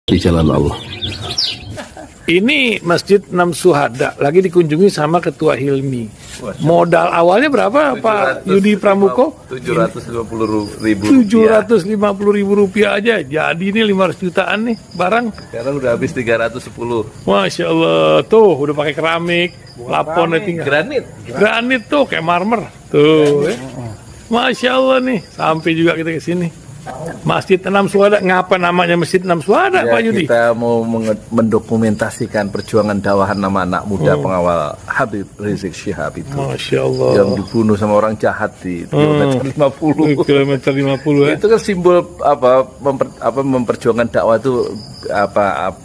di jalan Allah. Ini Masjid Enam Syuhada lagi dikunjungi sama Ketua Hilmi. Modal awalnya berapa Pak Yudi Pramuko? 750.000 rupiah aja. Jadi ini 500 jutaan nih barang. Sekarang udah habis 310. Masya Allah, tuh udah pakai keramik, laponnya tinggal. Granit tuh kayak marmer. Tuh, Masya Allah nih, sampai juga kita ke sini. Masjid Enam Syuhada, ngapa namanya Masjid Enam Syuhada, Ya, Pak Yudi? kita mau mendokumentasikan perjuangan dakwah nama anak muda pengawal Habib Rizik Syihab itu. Masya Allah. Yang dibunuh sama orang jahat di kilometer 50. Kilometer 50 ya. Itu kan simbol memperjuangkan dakwah itu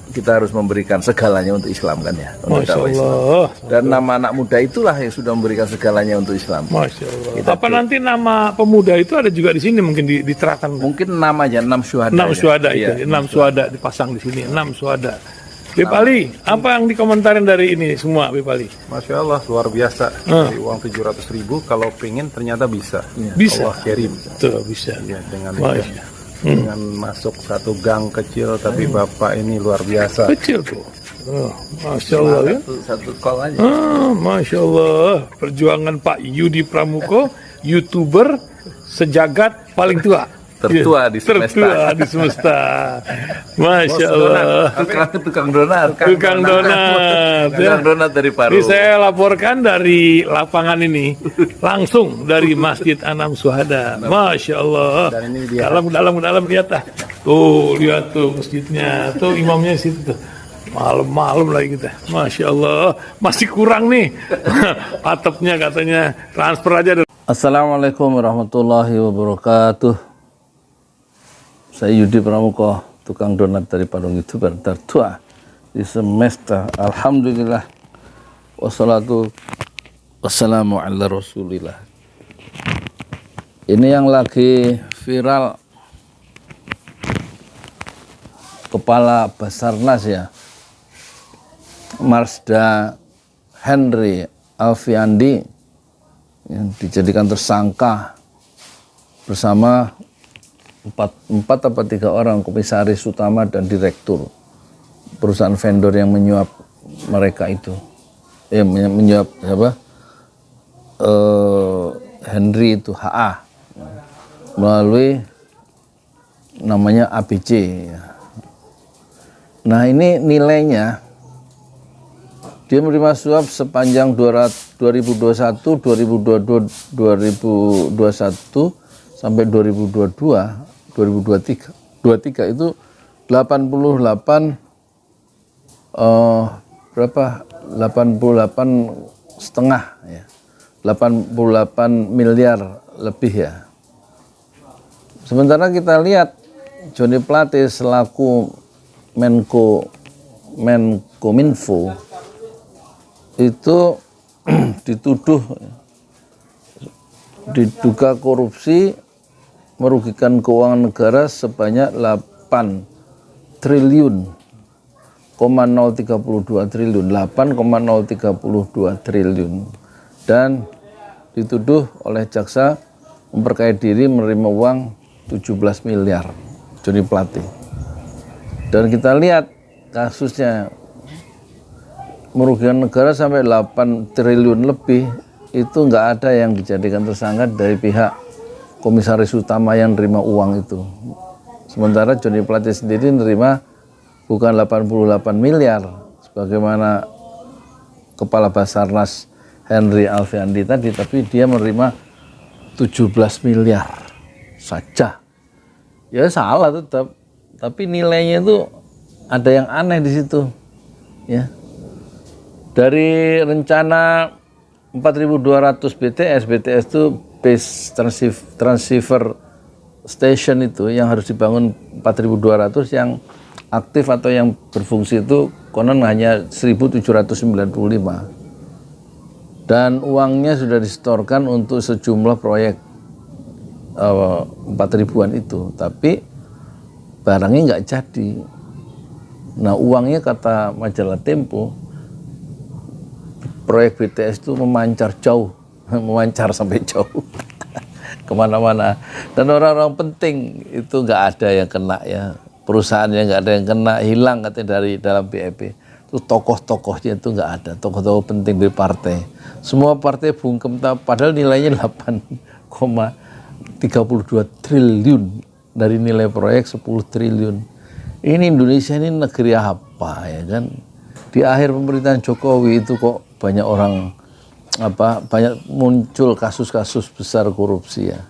kita harus memberikan segalanya untuk Islam kan ya. Untuk Masya dakwah Islam. Allah. Dan nama anak muda itulah yang sudah memberikan segalanya untuk Islam. Masya Allah. Apa nanti nama pemuda itu ada juga di sini mungkin diterapkan? Mungkin namanya 6 syuhada. 6 syuhada Iya, itu, 6 syuhada dipasang di sini, 6 syuhada. Bip Ali, apa yang dikomentarin dari ini semua, Bip Ali? Masya Allah, luar biasa. Dari uang 700.000, kalau pengen ternyata bisa. Bisa. Allah kirim. Tuh, bisa. Ya, dengan Masya. dengan masuk satu gang kecil, tapi Bapak ini luar biasa. Kecil tuh. Oh, Masya Allah ya. Satu call aja. Masya Allah. Perjuangan Pak Yudi Pramuko, YouTuber sejagat paling tua. Tertua di semesta. Tertua di semesta. Masya Allah. Tukang donat. Tukang donat. Tukang donat dari Paru. Ini saya laporkan dari lapangan ini, langsung dari Masjid Enam Syuhada. Masya Allah. Dan ini dia. Dalam lihat ah. Tuh, lihat tuh masjidnya. Tuh imamnya di situ tuh. Malam-malam lagi kita. Masya Allah. Masih kurang nih. Atapnya katanya transfer aja. Assalamualaikum warahmatullahi wabarakatuh. Saya Yudi Pramuko, tukang donat dari Parung YouTuber tertua di semesta. Alhamdulillah. Wassalamu ala rasulillah. Ini yang lagi viral, Kepala Basarnas ya, Marsda Henry Alfiandi, yang dijadikan tersangka bersama empat atau 3 orang komisaris utama dan direktur perusahaan vendor yang menyuap mereka itu, menyuap Henry itu HA melalui namanya ABC. Nah ini nilainya, dia menerima suap sepanjang 2021, 2022, 2021 sampai 2023 itu 88 setengah ya, 88 miliar lebih ya. Sementara kita lihat Joni Plate selaku Menkominfo itu diduga korupsi merugikan keuangan negara sebanyak 8,032 triliun dan dituduh oleh jaksa memperkaya diri menerima uang 17 miliar Joni Plate. Dan kita lihat kasusnya merugikan negara sampai 8 triliun lebih, itu nggak ada yang dijadikan tersangka dari pihak komisaris utama yang nerima uang itu. Sementara Joni Plate sendiri nerima bukan 88 miliar sebagaimana Kepala Basarnas Henry Alfiandi tadi, tapi dia menerima 17 miliar saja. Ya salah tetap, tapi nilainya itu ada yang aneh di situ. Ya. Dari rencana 4.200 BTS itu base transceiver station itu yang harus dibangun 4.200, yang aktif atau yang berfungsi itu konon hanya 1.795, dan uangnya sudah disetorkan untuk sejumlah proyek 4.000-an itu, tapi barangnya nggak jadi. Nah uangnya, kata majalah Tempo, proyek BTS itu memancar jauh, memancar sampai jauh kemana-mana, dan orang-orang penting itu nggak ada yang kena ya. perusahaan yang nggak ada yang kena, hilang katanya dari dalam BEP. Itu tokoh-tokohnya itu nggak ada, tokoh-tokoh penting dari partai. Semua partai bungkem, padahal nilainya 8,32 triliun dari nilai proyek 10 triliun. Ini Indonesia ini negeri apa ya kan? Di akhir pemerintahan Jokowi itu kok banyak orang banyak muncul kasus-kasus besar korupsi ya.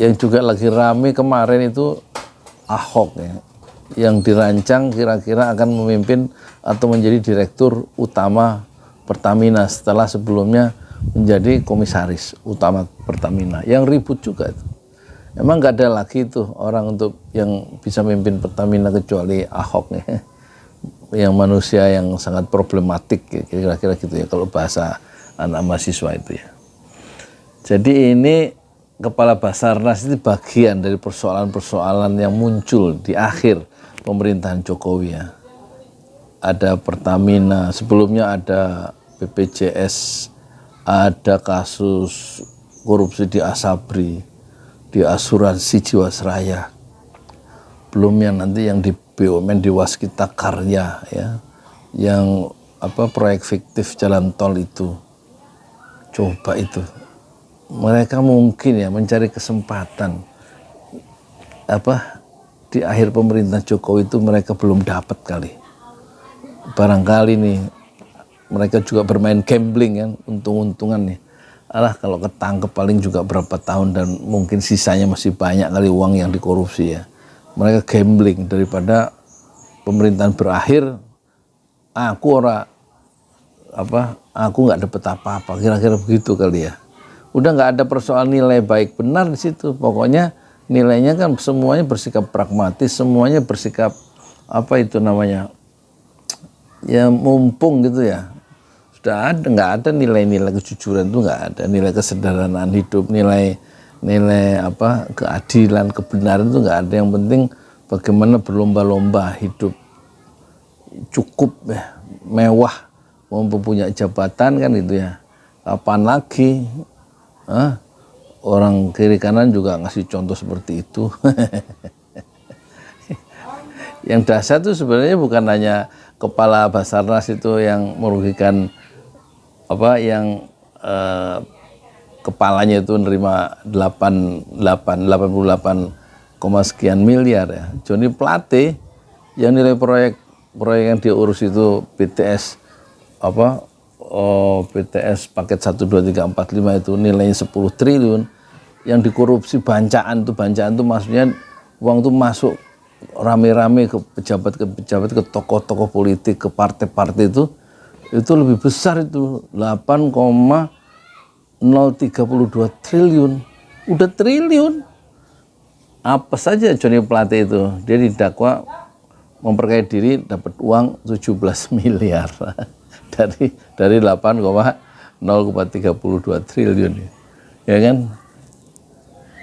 Yang juga lagi rame kemarin itu Ahok ya, yang dirancang kira-kira akan memimpin atau menjadi direktur utama Pertamina setelah sebelumnya menjadi komisaris utama Pertamina. Yang ribut juga itu. Emang nggak ada lagi tuh orang untuk yang bisa memimpin Pertamina kecuali Ahok ya. Yang manusia yang sangat problematik kira-kira gitu ya kalau bahasa anak mahasiswa itu ya. Jadi ini Kepala Basarnas itu bagian dari persoalan-persoalan yang muncul di akhir pemerintahan Jokowi ya. Ada Pertamina, sebelumnya ada BPJS, ada kasus korupsi di Asabri, di asuransi Jiwasraya. Belum yang nanti yang di BUMN di Waskita Karya ya. Yang proyek fiktif jalan tol itu. Coba itu. Mereka mungkin ya mencari kesempatan di akhir pemerintahan Jokowi itu mereka belum dapat kali. Barangkali nih mereka juga bermain gambling kan, untung-untungan nih. Alah kalau ketangkep paling juga berapa tahun dan mungkin sisanya masih banyak kali uang yang dikorupsi ya. Mereka gambling daripada pemerintahan berakhir aku nggak dapat apa-apa, kira-kira begitu kali ya. Udah nggak ada persoalan nilai baik benar di situ. Pokoknya nilainya kan semuanya bersikap pragmatis, semuanya bersikap ya mumpung gitu ya. Sudah ada, nggak ada nilai-nilai kejujuran itu nggak ada, nilai kesederhanaan hidup, nilai keadilan, kebenaran itu nggak ada. Yang penting bagaimana berlomba-lomba hidup cukup ya, mewah, mempunyai jabatan kan gitu ya. Kapan lagi? Orang kiri kanan juga ngasih contoh seperti itu. Yang dasar itu sebenarnya bukan hanya Kepala Basarnas itu yang merugikan kepalanya itu nerima 88 sekian miliar ya. Joni Plate yang nilai proyek yang dia urus itu BTS BTS paket 1, 2, 3, 4, 5 itu nilainya 10 triliun. Yang dikorupsi bancaan itu maksudnya uang itu masuk rame-rame ke pejabat, ke tokoh-tokoh politik, ke partai-partai itu lebih besar itu 8,032 triliun. Udah triliun. Apa saja Joni Plate itu, dia didakwa memperkaya diri dapat uang 17 miliar. dari 8,032 triliun ya kan.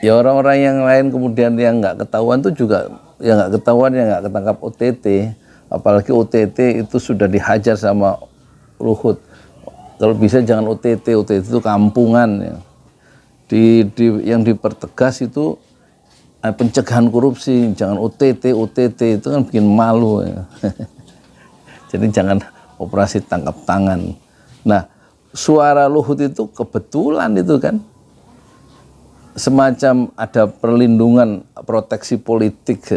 Ya orang-orang yang lain kemudian yang nggak ketahuan tuh juga yang nggak ketahuan, yang nggak ketangkap OTT, apalagi OTT itu sudah dihajar sama Luhut. Kalau bisa jangan OTT itu kampungan ya. Yang dipertegas itu pencegahan korupsi, jangan OTT itu kan bikin malu ya. Jadi jangan operasi tangkap tangan. Nah, suara Luhut itu kebetulan itu kan semacam ada perlindungan, proteksi politik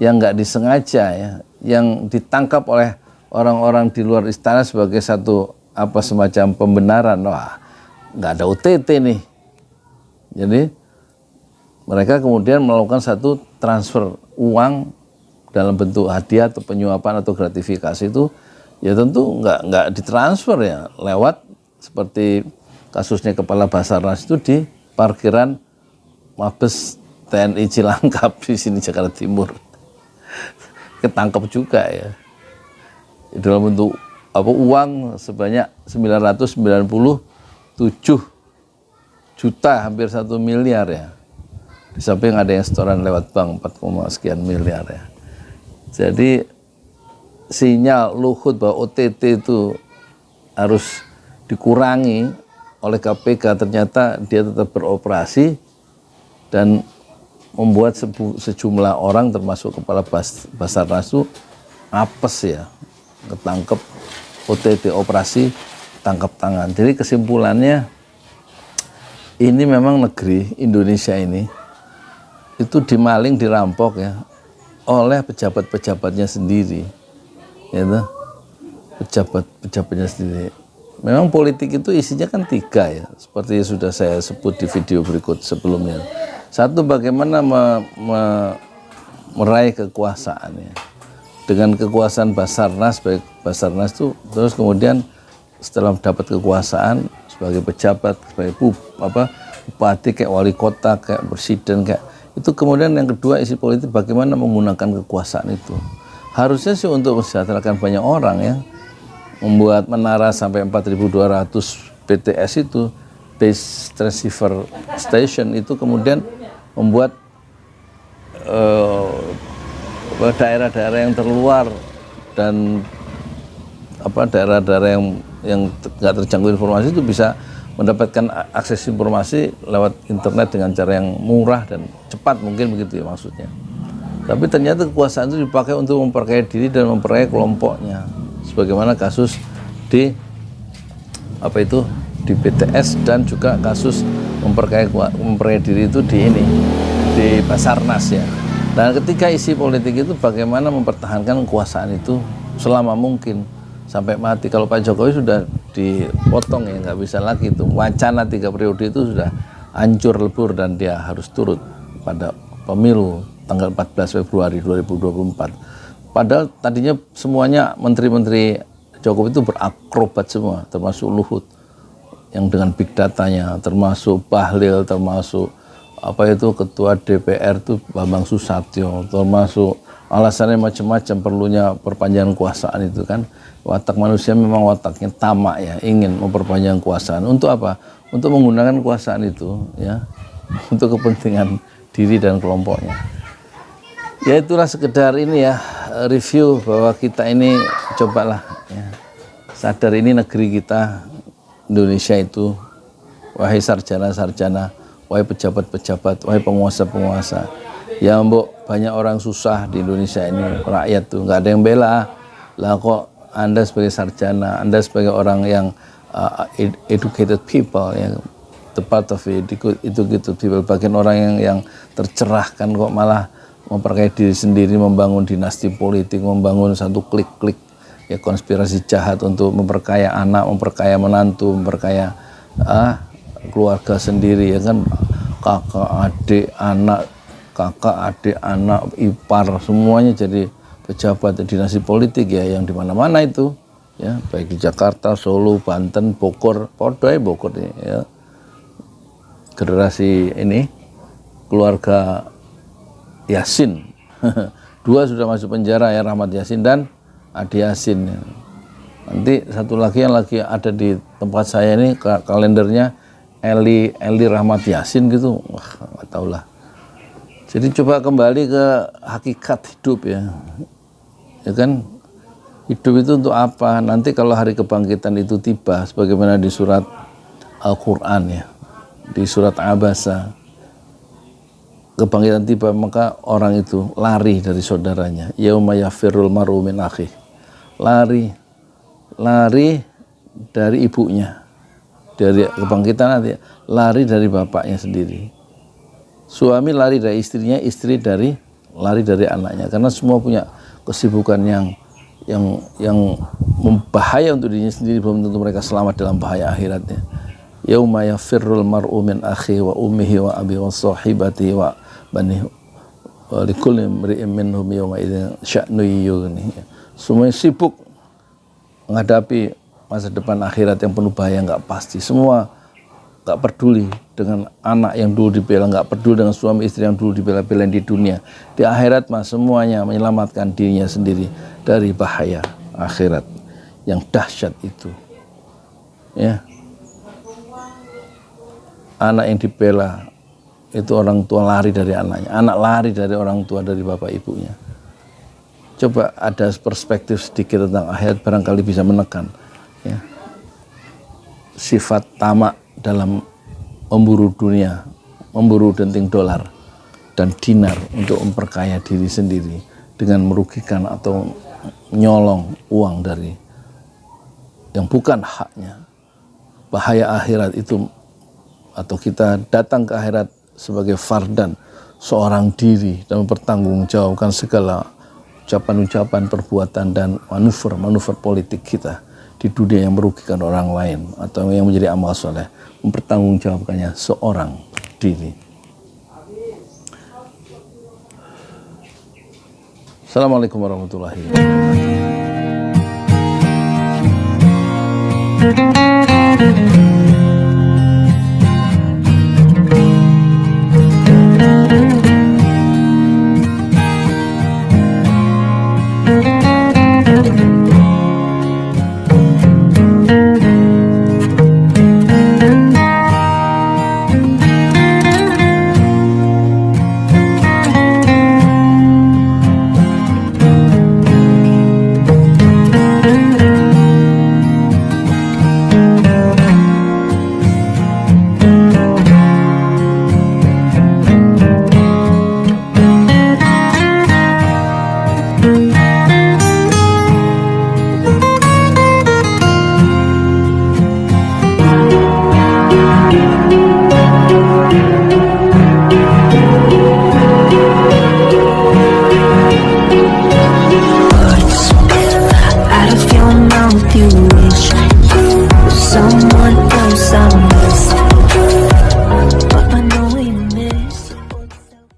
yang nggak disengaja ya, yang ditangkap oleh orang-orang di luar istana sebagai satu semacam pembenaran. Wah, nggak ada OTT nih. Jadi mereka kemudian melakukan satu transfer uang dalam bentuk hadiah atau penyuapan atau gratifikasi itu. Ya tentu nggak ditransfer ya, lewat seperti kasusnya Kepala Basarnas itu di parkiran Mabes TNI Cilangkap di sini Jakarta Timur. Ketangkap juga ya. Dalam bentuk uang sebanyak 997 juta, hampir 1 miliar ya. Di samping ada yang setoran lewat bank 4, sekian miliar ya. Jadi sinyal Luhut bahwa OTT itu harus dikurangi oleh KPK, ternyata dia tetap beroperasi dan membuat sejumlah orang termasuk kepala Basarnas itu apes ya, ketangkep OTT, operasi tangkap tangan. Jadi kesimpulannya ini memang negeri Indonesia ini itu dimaling, dirampok ya oleh pejabat-pejabatnya sendiri, gitu. Pejabat-pejabatnya sendiri. Memang politik itu isinya kan 3 ya, seperti sudah saya sebut di video berikut sebelumnya. Satu, bagaimana meraih kekuasaan ya. Dengan kekuasaan Basarnas, baik Basarnas itu, terus kemudian setelah dapat kekuasaan sebagai pejabat, sebagai bupati, kayak wali kota, kayak presiden, kayak itu. Kemudian yang kedua, isi politik bagaimana menggunakan kekuasaan itu. Harusnya sih untuk mensejahterakan banyak orang ya. Membuat menara sampai 4.200 BTS itu, base transceiver station itu, kemudian membuat daerah-daerah yang terluar dan daerah-daerah yang nggak terjangkau informasi itu bisa mendapatkan akses informasi lewat internet dengan cara yang murah dan cepat, mungkin begitu ya maksudnya. Tapi ternyata kekuasaan itu dipakai untuk memperkaya diri dan memperkaya kelompoknya, sebagaimana kasus di di BTS, dan juga kasus memperkaya diri itu di Basarnas ya. Dan ketika isi politik itu bagaimana mempertahankan kekuasaan itu selama mungkin sampai mati. Kalau Pak Jokowi sudah dipotong ya, nggak bisa lagi itu. Wacana 3 periode itu sudah hancur lebur dan dia harus turut pada pemilu tanggal 14 Februari 2024. Padahal tadinya semuanya menteri-menteri Jokowi itu berakrobat semua, termasuk Luhut yang dengan big datanya, termasuk Bahlil, termasuk ketua DPR itu Bambang Susatyo, termasuk alasannya macam-macam, perlunya perpanjangan kekuasaan itu kan. Watak manusia memang wataknya tamak ya, ingin memperpanjang kekuasaan. Untuk apa? Untuk menggunakan kekuasaan itu ya untuk kepentingan diri dan kelompoknya. Ya itulah sekedar ini ya, review bahwa kita ini cobalah ya, sadar ini negeri kita Indonesia itu, wahai sarjana-sarjana, wahai pejabat-pejabat, wahai penguasa-penguasa, ya mbok banyak orang susah di Indonesia ini, rakyat tuh nggak ada yang bela lah. Kok Anda sebagai sarjana, Anda sebagai orang yang educated people ya, the part of educated people, bagian orang yang tercerahkan, kok malah memperkaya diri sendiri, membangun dinasti politik, membangun satu klik-klik ya, konspirasi jahat untuk memperkaya anak, memperkaya menantu, memperkaya keluarga sendiri ya kan, kakak adik anak ipar semuanya jadi pejabat dinasti politik ya, yang di mana-mana itu ya, baik di Jakarta, Solo, Banten, Bogor, Bogor ya. Generasi ini keluarga Yasin 2 sudah masuk penjara ya, Rahmat Yasin dan Adi Yasin. Nanti satu lagi yang lagi ada di tempat saya ini kalendernya Eli Rahmat Yasin gitu, wah nggak tahu lah. Jadi coba kembali ke hakikat hidup ya kan, hidup itu untuk apa? Nanti kalau hari kebangkitan itu tiba, sebagaimana di surat Al-Quran ya, di surat Abasa, kebangkitan tiba, maka orang itu lari dari saudaranya. Yauma yafirrul mar'u min akhih, lari dari ibunya, dari kebangkitan nanti lari dari bapaknya sendiri. Suami lari dari istrinya, istri lari dari anaknya, karena semua punya kesibukan yang membahaya untuk dirinya sendiri, belum tentu mereka selamat dalam bahaya akhiratnya. Yauma yafirrul mar'u min akhihi wa ummihi wa abihi wa sahibatihi wa banihi wa likulli imri'in minhum yawma idzin sya'nu yughni. Semuanya sibuk menghadapi masa depan akhirat yang penuh bahaya, nggak pasti. Semua nggak peduli dengan anak yang dulu dibela, nggak peduli dengan suami istri yang dulu dibela-belain di dunia. Di akhirat mah semuanya menyelamatkan dirinya sendiri dari bahaya akhirat yang dahsyat itu. Ya, anak yang dibela itu orang tua lari dari anaknya, anak lari dari orang tua, dari bapak ibunya. Coba ada perspektif sedikit tentang akhirat, barangkali bisa menekan ya, sifat tamak dalam memburu dunia, memburu denting dolar. dan dinar untuk memperkaya diri sendiri dengan merugikan atau nyolong uang dari yang bukan haknya. Bahaya akhirat itu, atau kita datang ke akhirat sebagai fardan, seorang diri, dan mempertanggungjawabkan segala ucapan-ucapan, perbuatan, dan manuver-manuver politik kita di dunia yang merugikan orang lain atau yang menjadi amal soleh, mempertanggungjawabkannya seorang diri. Assalamualaikum warahmatullahi wabarakatuh.